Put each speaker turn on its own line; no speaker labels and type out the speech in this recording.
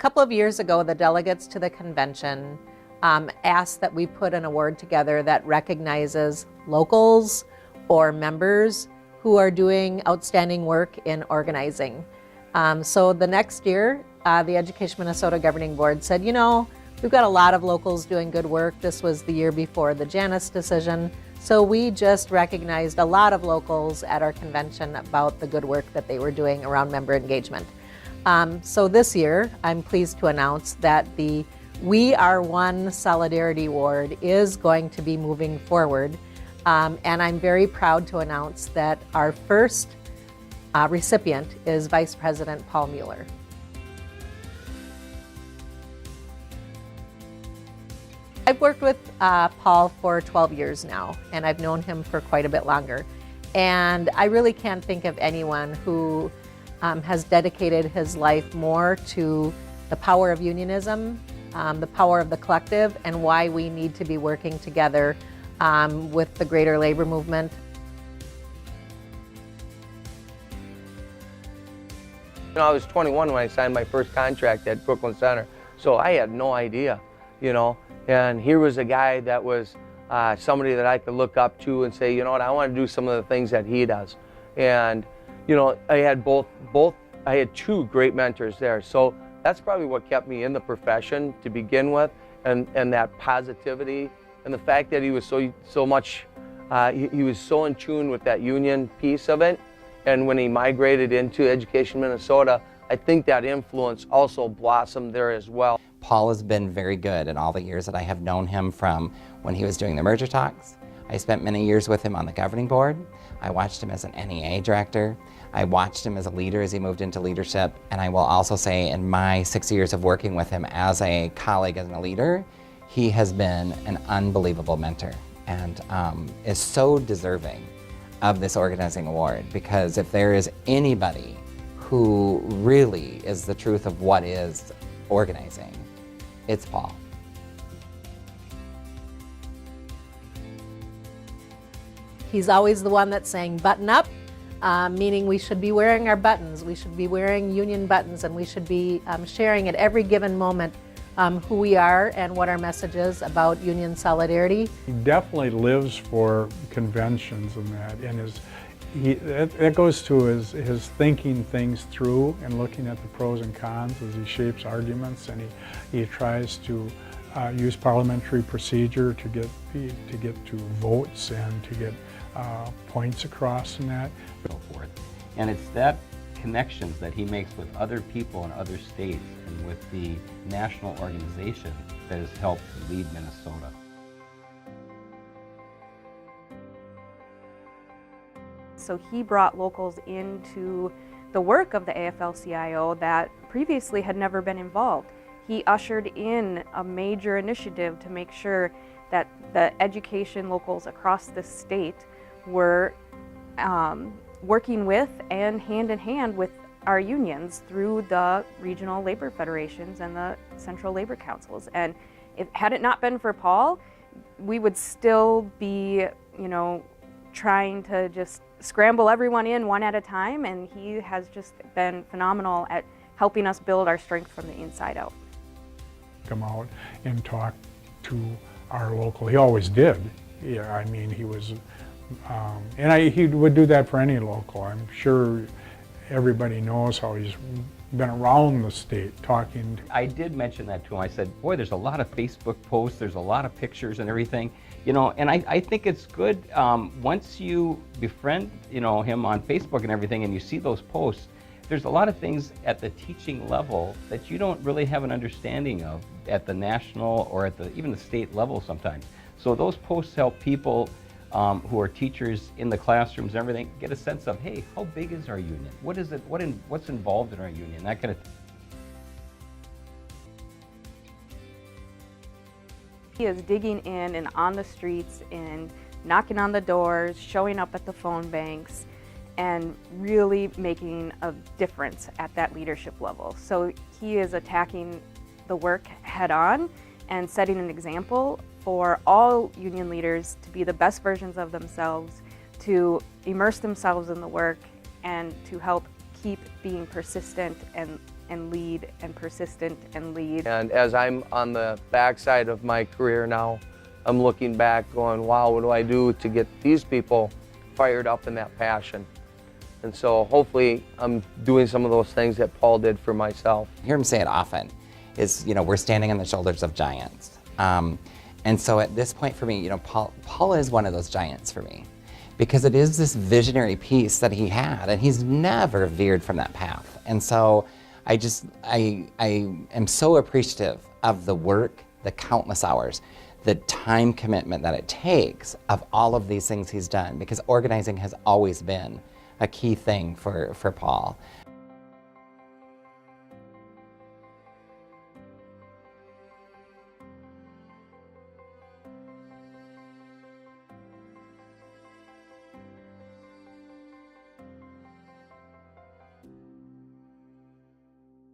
couple of years ago, the delegates to the convention asked that we put an award together that recognizes locals or members who are doing outstanding work in organizing. So the next year, the Education Minnesota Governing Board said, you know, we've got a lot of locals doing good work. This was the year before the Janus decision. So we just recognized a lot of locals at our convention about the good work that they were doing around member engagement. So this year, I'm pleased to announce that the We Are One Solidarity Award is going to be moving forward. And I'm very proud to announce that our first recipient is Vice President Paul Mueller. I've worked with Paul for 12 years now, and I've known him for quite a bit longer. And I really can't think of anyone who has dedicated his life more to the power of unionism, the power of the collective, and why we need to be working together with the greater labor movement.
You know, I was 21 when I signed my first contract at Brooklyn Center, so I had no idea, you know. And here was a guy that was somebody that I could look up to and say, you know what, I want to do some of the things that he does. And, you know, I had I had two great mentors there. So that's probably what kept me in the profession to begin with, and that positivity, and the fact that he was so much, he was so in tune with that union piece of it. And when he migrated into Education Minnesota, I think that influence also blossomed there as well.
Paul has been very good in all the years that I have known him, from when he was doing the merger talks. I spent many years with him on the governing board. I watched him as an NEA director. I watched him as a leader as he moved into leadership. And I will also say, in my 6 years of working with him as a colleague and a leader, he has been an unbelievable mentor, and is so deserving of this organizing award, because if there is anybody who really is the truth of what is organizing, it's Paul.
He's always the one that's saying button up, meaning we should be wearing our buttons, we should be wearing union buttons, and we should be sharing at every given moment who we are and what our message is about union solidarity.
He definitely lives for conventions and that, and that goes to his thinking things through and looking at the pros and cons as he shapes arguments, and he tries to use parliamentary procedure to get to votes and to get points across and that.
So forth. And it's that connections that he makes with other people in other states and with the national organization that has helped lead Minnesota.
So he brought locals into the work of the AFL-CIO that previously had never been involved. He ushered in a major initiative to make sure that the education locals across the state were working with and hand in hand with our unions through the regional labor federations and the central labor councils. And had it not been for Paul, we would still be, you know, trying to just scramble everyone in one at a time, and he has just been phenomenal at helping us build our strength from the inside out.
Come out and talk to our local, he always did. Yeah, I mean, he was, he would do that for any local. I'm sure everybody knows how he's been around the state talking.
I did mention that to him. I said, boy, there's a lot of Facebook posts, there's a lot of pictures and everything, you know, and I think it's good once you befriend, you know, him on Facebook and everything, and you see those posts, there's a lot of things at the teaching level that you don't really have an understanding of at the national or at even the state level sometimes. So those posts help people who are teachers in the classrooms and everything get a sense of, hey, how big is our union? What is it? What's involved in our union? That kind of thing.
He is digging in and on the streets and knocking on the doors, showing up at the phone banks, and really making a difference at that leadership level. So he is attacking the work head on and setting an example for all union leaders to be the best versions of themselves, to immerse themselves in the work, and to help keep being persistent and and lead and persistent and lead.
And as I'm on the backside of my career now, I'm looking back going, wow, what do I do to get these people fired up in that passion? And so hopefully I'm doing some of those things that Paul did for myself.
I hear him say it often, is, we're standing on the shoulders of giants. And so at this point for me, Paul is one of those giants for me, because it is this visionary piece that he had, and he's never veered from that path. And so I am so appreciative of the work, the countless hours, the time commitment that it takes of all of these things he's done, because organizing has always been a key thing for Paul.